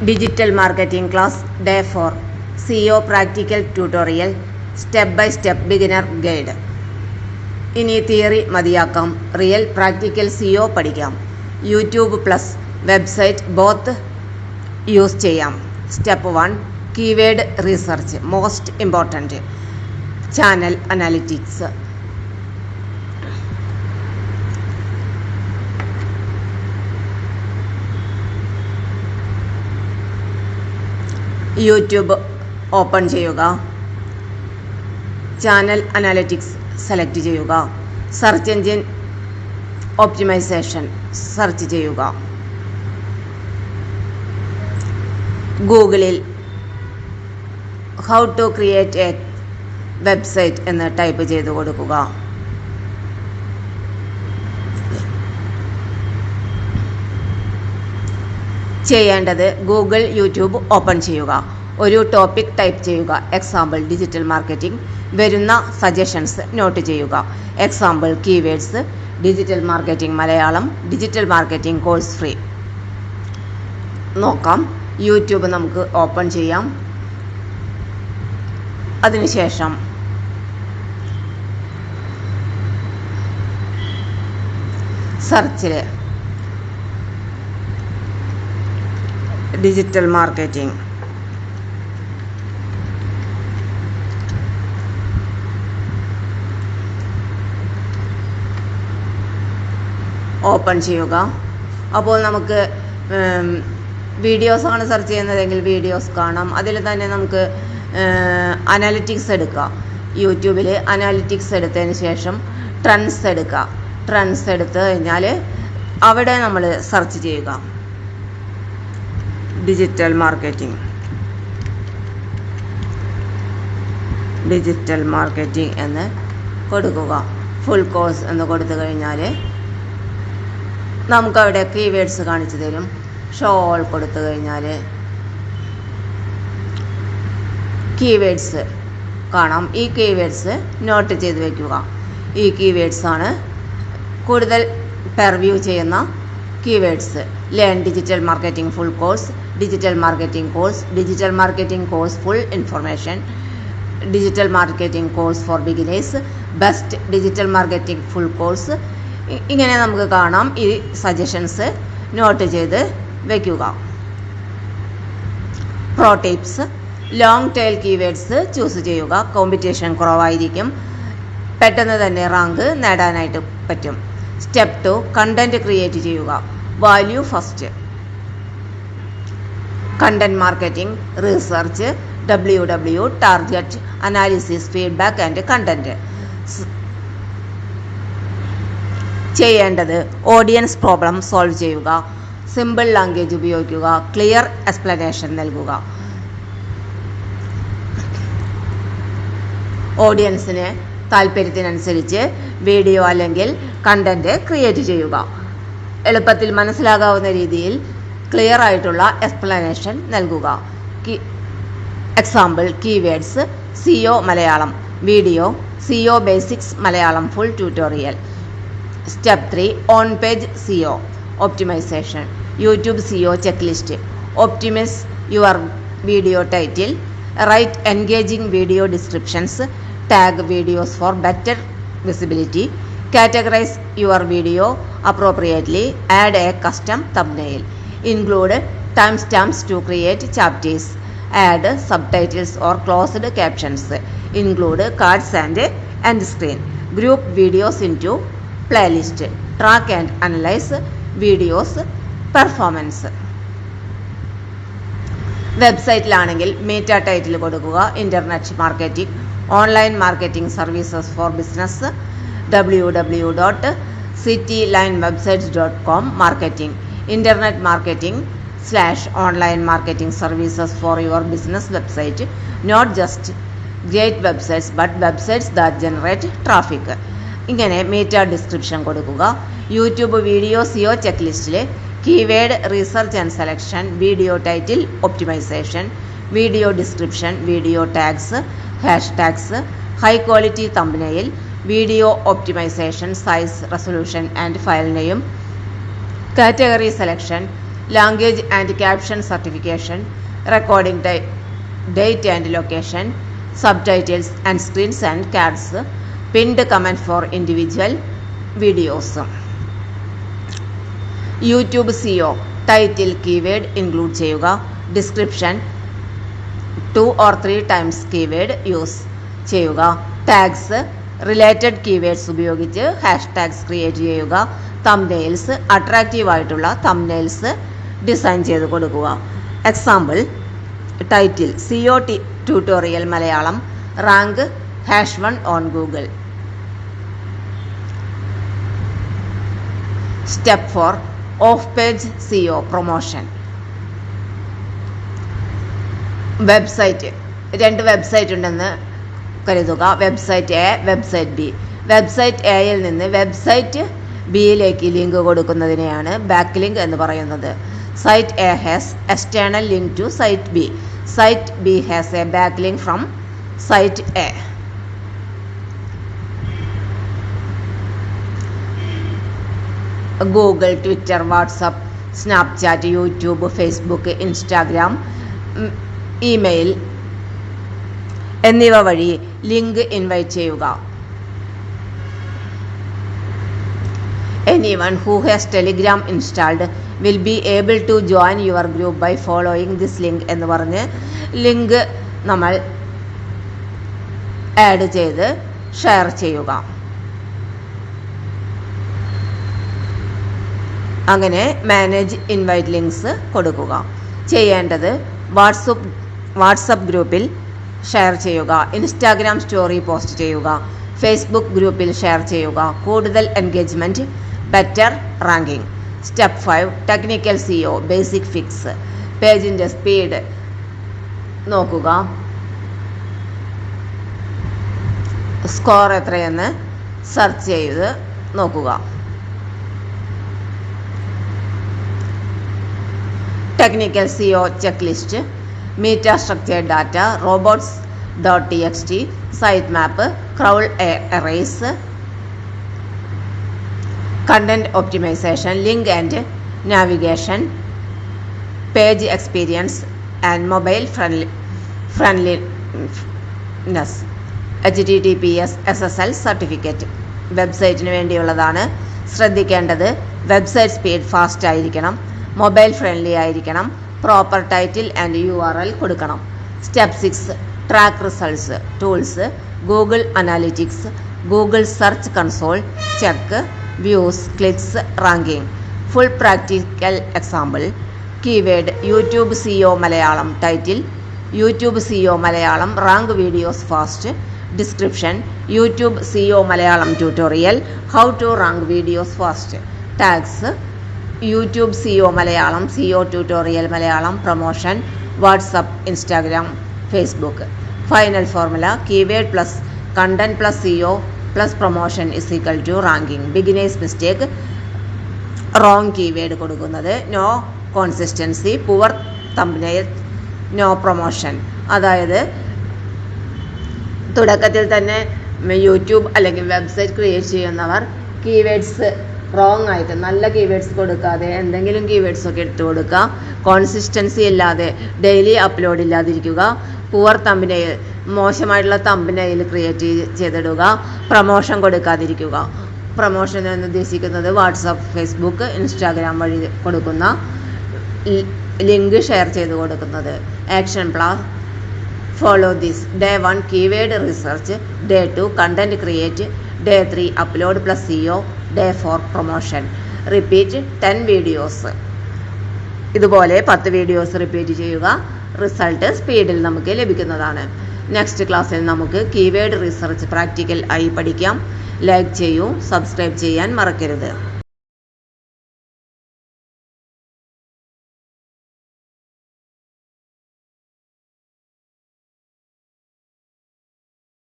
Digital Marketing Class Day 4 SEO Practical Tutorial Step by Step Beginner Guide. ഇനി theory മതിയാക്കാം, real practical SEO പഠിക്കാം. YouTube plus website both use ചെയ്യാം. Step 1 keyword research, most important. Channel analytics. YouTube open ചെയ്യുക. Channel analytics select ചെയ്യുക. Search engine optimisation search ചെയ്യുക. ഗൂഗിളിൽ how to create a website എന്ന് type ചെയ്ത് കൊടുക്കുക. ചെയ്യേണ്ടത് ഗൂഗിൾ യൂട്യൂബ് ഓപ്പൺ ചെയ്യുക. ഒരു ടോപ്പിക് ടൈപ്പ് ചെയ്യുക. Example digital marketing. വരുന്ന സജഷൻസ് നോട്ട് ചെയ്യുക. Example keywords digital marketing Malayalam, digital marketing course free. നോക്കാം. യൂട്യൂബ് നമുക്ക് ഓപ്പൺ ചെയ്യാം. അതിനുശേഷം സെർച്ചിൽ ഡിജിറ്റൽ മാർക്കറ്റിംഗ് ഓപ്പൺ ചെയ്യുക. അപ്പോൾ നമുക്ക് വീഡിയോസാണ് സെർച്ച് ചെയ്യുന്നതെങ്കിൽ വീഡിയോസ് കാണാം. അതിൽ തന്നെ നമുക്ക് അനാലിറ്റിക്സ് എടുക്കാം. യൂട്യൂബിൽ അനാലിറ്റിക്സ് എടുത്തതിന് ശേഷം ട്രെൻഡ്സ് എടുക്കുക. ട്രെൻഡ്സ് എടുത്ത് കഴിഞ്ഞാൽ അവിടെ നമ്മൾ സെർച്ച് ചെയ്യുക ഡിജിറ്റൽ മാർക്കറ്റിംഗ്. ഡിജിറ്റൽ മാർക്കറ്റിംഗ് എന്ന് കൊടുക്കുക. ഫുൾ കോഴ്സ് എന്ന് കൊടുത്തു കഴിഞ്ഞാൽ നമുക്കവിടെ കീവേഡ്സ് കാണിച്ചു തരും. ഷോ ഓൾ കൊടുത്തു കഴിഞ്ഞാൽ കീവേഡ്സ് കാണാം. ഈ കീവേഡ്സ് നോട്ട് ചെയ്ത് വയ്ക്കുക. ഈ കീവേഡ്സാണ് കൂടുതൽ പെർവ്യൂ ചെയ്യുന്ന keywords. Learn digital marketing full course, digital marketing course, digital marketing course full information, digital marketing course for beginners, best digital marketing full course. ഇങ്ങനെ നമുക്ക് കാണാം. ഈ സജഷൻസ് നോട്ട് ചെയ്ത് വയ്ക്കുക. Pro tips. Long tail keywords choose ചെയ്യുക. Competition കുറവായിരിക്കും. പെട്ടെന്ന് തന്നെ റാങ്ക് നേടാനായിട്ട് പറ്റും. സ്റ്റെപ്പ് 2 കണ്ടന്റ് ക്രിയേറ്റ് ചെയ്യുക. Value first. Content marketing research, WW target analysis, feedback and content. ചെയ്യേണ്ടത് ഓഡിയൻസ് പ്രോബ്ലം സോൾവ് ചെയ്യുക. സിമ്പിൾ ലാംഗ്വേജ് ഉപയോഗിക്കുക. ക്ലിയർ എക്സ്പ്ലനേഷൻ നൽകുക. ഓഡിയൻസിന് താല്പര്യത്തിനനുസരിച്ച് വീഡിയോ അല്ലെങ്കിൽ കണ്ടന്റ് ക്രിയേറ്റ് ചെയ്യുക. എളുപ്പത്തിൽ മനസ്സിലാകാവുന്ന രീതിയിൽ ക്ലിയർ ആയിട്ടുള്ള എക്സ്പ്ലനേഷൻ നൽകുക. Example keywords SEO Malayalam video, SEO basics Malayalam full tutorial. Step 3 on page SEO optimisation. YouTube SEO checklist. Optimise your video title, write engaging video descriptions, tag videos for better visibility, categorize your video appropriately, add a custom thumbnail, include timestamps to create chapters, add subtitles or closed captions, include cards and end screen, group videos into playlist, track and analyze videos performance. വെബ്സൈറ്റിലാണെങ്കിൽ meta title കൊടുക്കുക. Internet marketing, online marketing services for business, www.citylinewebsites.com marketing, internet marketing / online marketing services for your business website, not just great websites but websites that generate traffic. ഇങ്ങനെ meta description കൊടുക്കുക. YouTube video SEO check ലിസ്റ്റിൽ keyword research and selection, video title optimisation, video description, video tags, hash tags, high quality thumbnail, video optimization, size, resolution and file name, category selection, language and caption certification, recording date and location, subtitles and screens and cards, pinned comment for individual videos. YouTube SEO title keyword include ചെയ്യുക. Description 2 or 3 times keyword use ചെയ്യുക. Tags related keywords ഉപയോഗിച്ച് hashtags create ചെയ്യുക. Thumbnails attractive ആയിട്ടുള്ള thumbnails design ചെയ്ത് കൊടുക്കുക. Example title SEO tutorial Malayalam rank #1 on Google. Step 4 off page SEO promotion. Website 2 website ഉണ്ടെന്ന് കരുതുക. Website A, website B. Website Aയിൽ നിന്ന് വെബ്സൈറ്റ് Bയിലേക്ക് ലിങ്ക് കൊടുക്കുന്നതിനെയാണ് ബാക്ക് ലിങ്ക് എന്ന് പറയുന്നത്. Site A has external link to site B. Site B has a back link from site A. Google, Twitter, WhatsApp, Snapchat, YouTube, Facebook, Instagram, email എന്നിവ വഴി link invite ചെയ്യുക. Anyone who has Telegram installed will be able to join your group by following this link എന്ന് പറഞ്ഞ് link നമ്മൾ add ചെയ്ത് share ചെയ്യുക. അങ്ങനെ manage invite links കൊടുക്കുക. ചെയ്യേണ്ടത് വാട്സപ്പ് ഗ്രൂപ്പിൽ ഷെയർ ചെയ്യുക, ഇൻസ്റ്റാഗ്രാം സ്റ്റോറി പോസ്റ്റ് ചെയ്യുക, ഫേസ്ബുക്ക് ഗ്രൂപ്പിൽ ഷെയർ ചെയ്യുക. കൂടുതൽ engagement, better ranking. Step 5 technical SEO basic fix. പേജിൻ്റെ സ്പീഡ് നോക്കുക, സ്കോർ എത്രയെന്ന് സെർച്ച് ചെയ്ത് നോക്കുക. Technical SEO checklist, meta structure data, robots.txt, site map, crawl errors, content optimisation, link and navigation, page experience and mobile friendliness, HTTPS SSL certificate. വെബ്സൈറ്റിന് വേണ്ടിയുള്ളതാണ്. ശ്രദ്ധിക്കേണ്ടത് website speed fast ആയിരിക്കണം, mobile friendly ആയിരിക്കണം, proper title and URL കൊടുക്കണം. Step 6 track results tools, Google Analytics, Google search console, check, views, clicks, ranking. Full practical example keyword YouTube SEO Malayalam title YouTube SEO Malayalam rank videos fast. Description YouTube SEO Malayalam tutorial how to rank videos fast. Tags YouTube SEO Malayalam SEO tutorial Malayalam promotion WhatsApp Instagram Facebook. Final formula keyword plus content plus SEO plus promotion is equal to ranking. Beginners mistake wrong keyword കൊടുക്കുന്നത്, no consistency, poor thumbnail, no promotion. അതായത് തുടക്കത്തിൽ തന്നെ YouTube അല്ലെങ്കിൽ website create ചെയ്യുന്നവർ keywords wrong ആയിട്ട് നല്ല keywords കൊടുക്കാതെ എന്തെങ്കിലും കീവേഡ്സ് ഒക്കെ എടുത്തു കൊടുക്കുക. കോൺസിസ്റ്റൻസി ഇല്ലാതെ ഡെയിലി അപ്ലോഡ് ഇല്ലാതിരിക്കുക. പുവർ തംബ്നെയിൽ മോശമായിട്ടുള്ള തംബ്നെയിൽ ക്രിയേറ്റ് ചെയ്തിടുക. പ്രൊമോഷൻ കൊടുക്കാതിരിക്കുക. പ്രൊമോഷൻ എന്ന് ഉദ്ദേശിക്കുന്നത് വാട്സപ്പ്, ഫേസ്ബുക്ക്, ഇൻസ്റ്റാഗ്രാം വഴി കൊടുക്കുന്ന ലിങ്ക് ഷെയർ ചെയ്ത് കൊടുക്കുന്നത്. Action plan follow this. Day 1 keyword research, Day 2 content create, Day 3 upload plus SEO, Day 4 promotion. Repeat 10 videos. ഇതുപോലെ 10 videos repeat ചെയ്യുക. Result സ്പീഡിൽ നമുക്ക് ലഭിക്കുന്നതാണ്. നെക്സ്റ്റ് ക്ലാസ്സിൽ നമുക്ക് കീവേഡ് റിസർച്ച് പ്രാക്ടിക്കൽ ആയി പഠിക്കാം. ലൈക്ക് ചെയ്യൂ, സബ്സ്ക്രൈബ് ചെയ്യാൻ മറക്കരുത്.